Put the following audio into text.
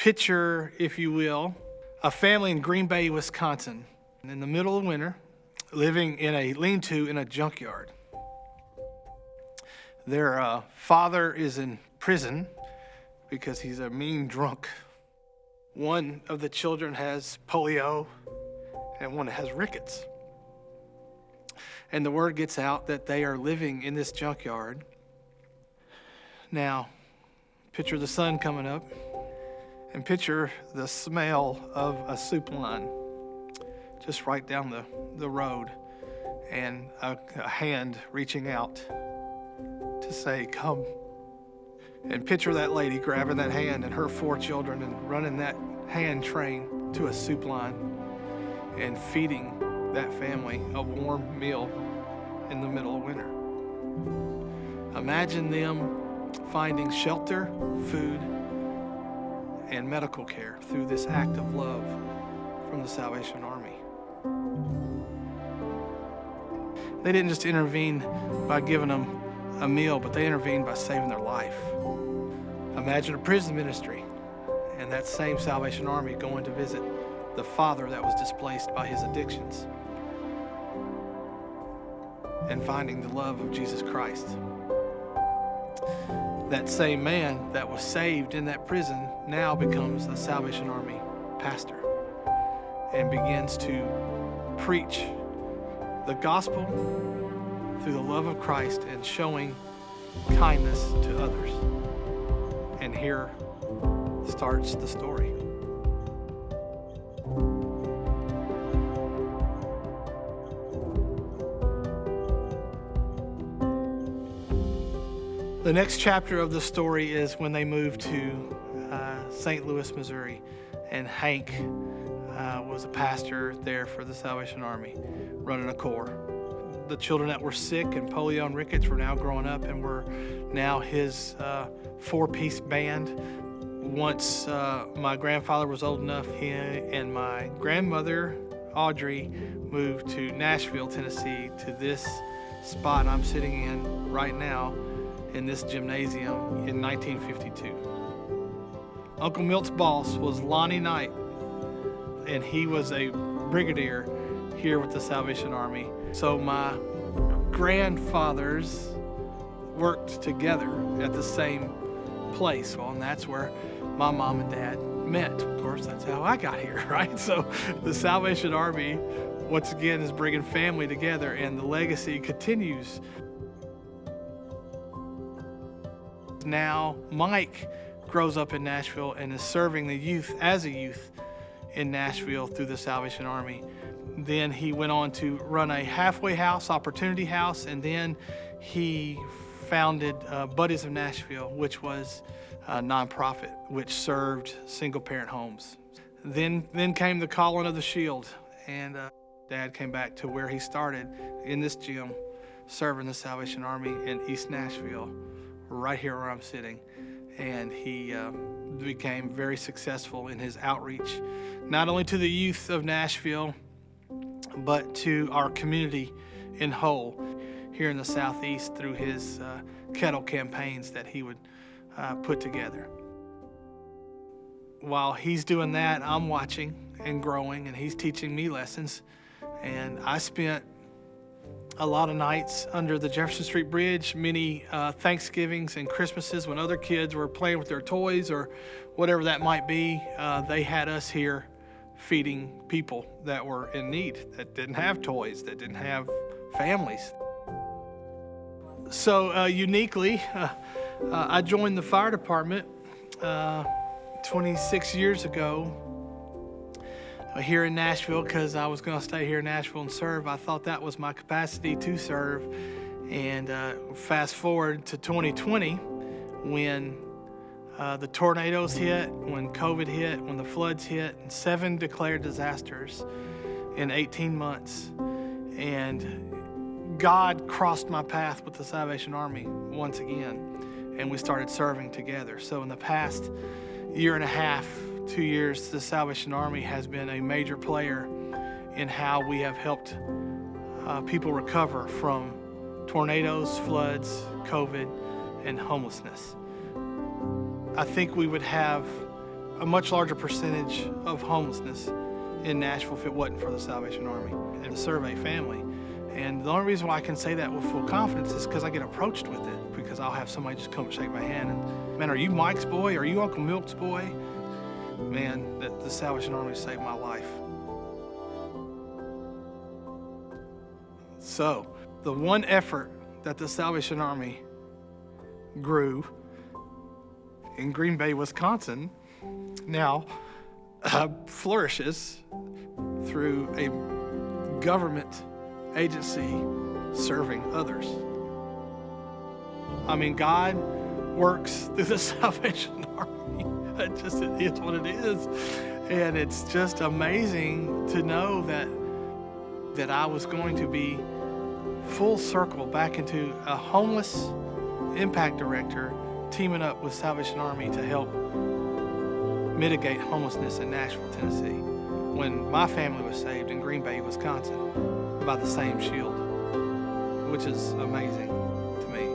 Picture, if you will, a family in Green Bay, Wisconsin, in the middle of winter, living in a lean-to in a junkyard. Their father is in prison because he's a mean drunk. One of the children has polio and one has rickets. And the word gets out that they are living in this junkyard. Now, picture the sun coming up and picture the smell of a soup line just right down the road and a hand reaching out to say, come. And picture that lady grabbing that hand and her 4 children and running that hand train to a soup line and feeding that family a warm meal in the middle of winter. Imagine them finding shelter, food, and medical care through this act of love from the Salvation Army. They didn't just intervene by giving them a meal, but they intervened by saving their life. Imagine a prison ministry and that same Salvation Army going to visit the father that was displaced by his addictions and finding the love of Jesus Christ. That same man that was saved in that prison now becomes a Salvation Army pastor and begins to preach the gospel through the love of Christ and showing kindness to others. And here starts the story. The next chapter of the story is when they moved to St. Louis, Missouri, and Hank was a pastor there for the Salvation Army, running a corps. The children that were sick and polio and rickets were now growing up and were now his 4-piece band. Once my grandfather was old enough, he and my grandmother, Audrey, moved to Nashville, Tennessee, to this spot I'm sitting in right now in this gymnasium in 1952. Uncle Milt's boss was Lonny Knight, and he was a brigadier here with the Salvation Army. So my grandfathers worked together at the same place. Well, and that's where my mom and dad met. Of course, that's how I got here, right? So the Salvation Army, once again, is bringing family together, and the legacy continues. Now, Mike grows up in Nashville and is serving the youth as a youth in Nashville through the Salvation Army. Then he went on to run a halfway house, Opportunity House, and then he founded Buddies of Nashville, which was a nonprofit which served single-parent homes. Then came the calling of the Shield, and Dad came back to where he started in this gym, serving the Salvation Army in East Nashville, right here where I'm sitting. And he became very successful in his outreach, not only to the youth of Nashville, but to our community in whole here in the Southeast through his kettle campaigns that he would put together. While he's doing that, I'm watching and growing, and he's teaching me lessons. And I spent a lot of nights under the Jefferson Street Bridge, many Thanksgivings and Christmases when other kids were playing with their toys or whatever that might be. They had us here feeding people that were in need, that didn't have toys, that didn't have families. So uniquely, I joined the fire department 26 years ago here in Nashville because I was going to stay here in Nashville and serve. I thought that was my capacity to serve. And fast forward to 2020 when the tornadoes hit, when COVID hit, when the floods hit, and 7 declared disasters in 18 months. And God crossed my path with the Salvation Army once again, and we started serving together. So in the past year and a half, 2 years, the Salvation Army has been a major player in how we have helped people recover from tornadoes, floods, COVID, and homelessness. I think we would have a much larger percentage of homelessness in Nashville if it wasn't for the Salvation Army and the Servais family. And the only reason why I can say that with full confidence is because I get approached with it, because I'll have somebody just come and shake my hand and, man, are you Mike's boy? Are you Uncle Milt's boy? Man, the Salvation Army saved my life. So, the one effort that the Salvation Army grew in Green Bay, Wisconsin, now flourishes through a government agency serving others. I mean, God works through the Salvation Army. It is what it is. And it's just amazing to know that I was going to be full circle back into a homeless impact director teaming up with Salvation Army to help mitigate homelessness in Nashville, Tennessee, when my family was saved in Green Bay, Wisconsin by the same shield, which is amazing to me.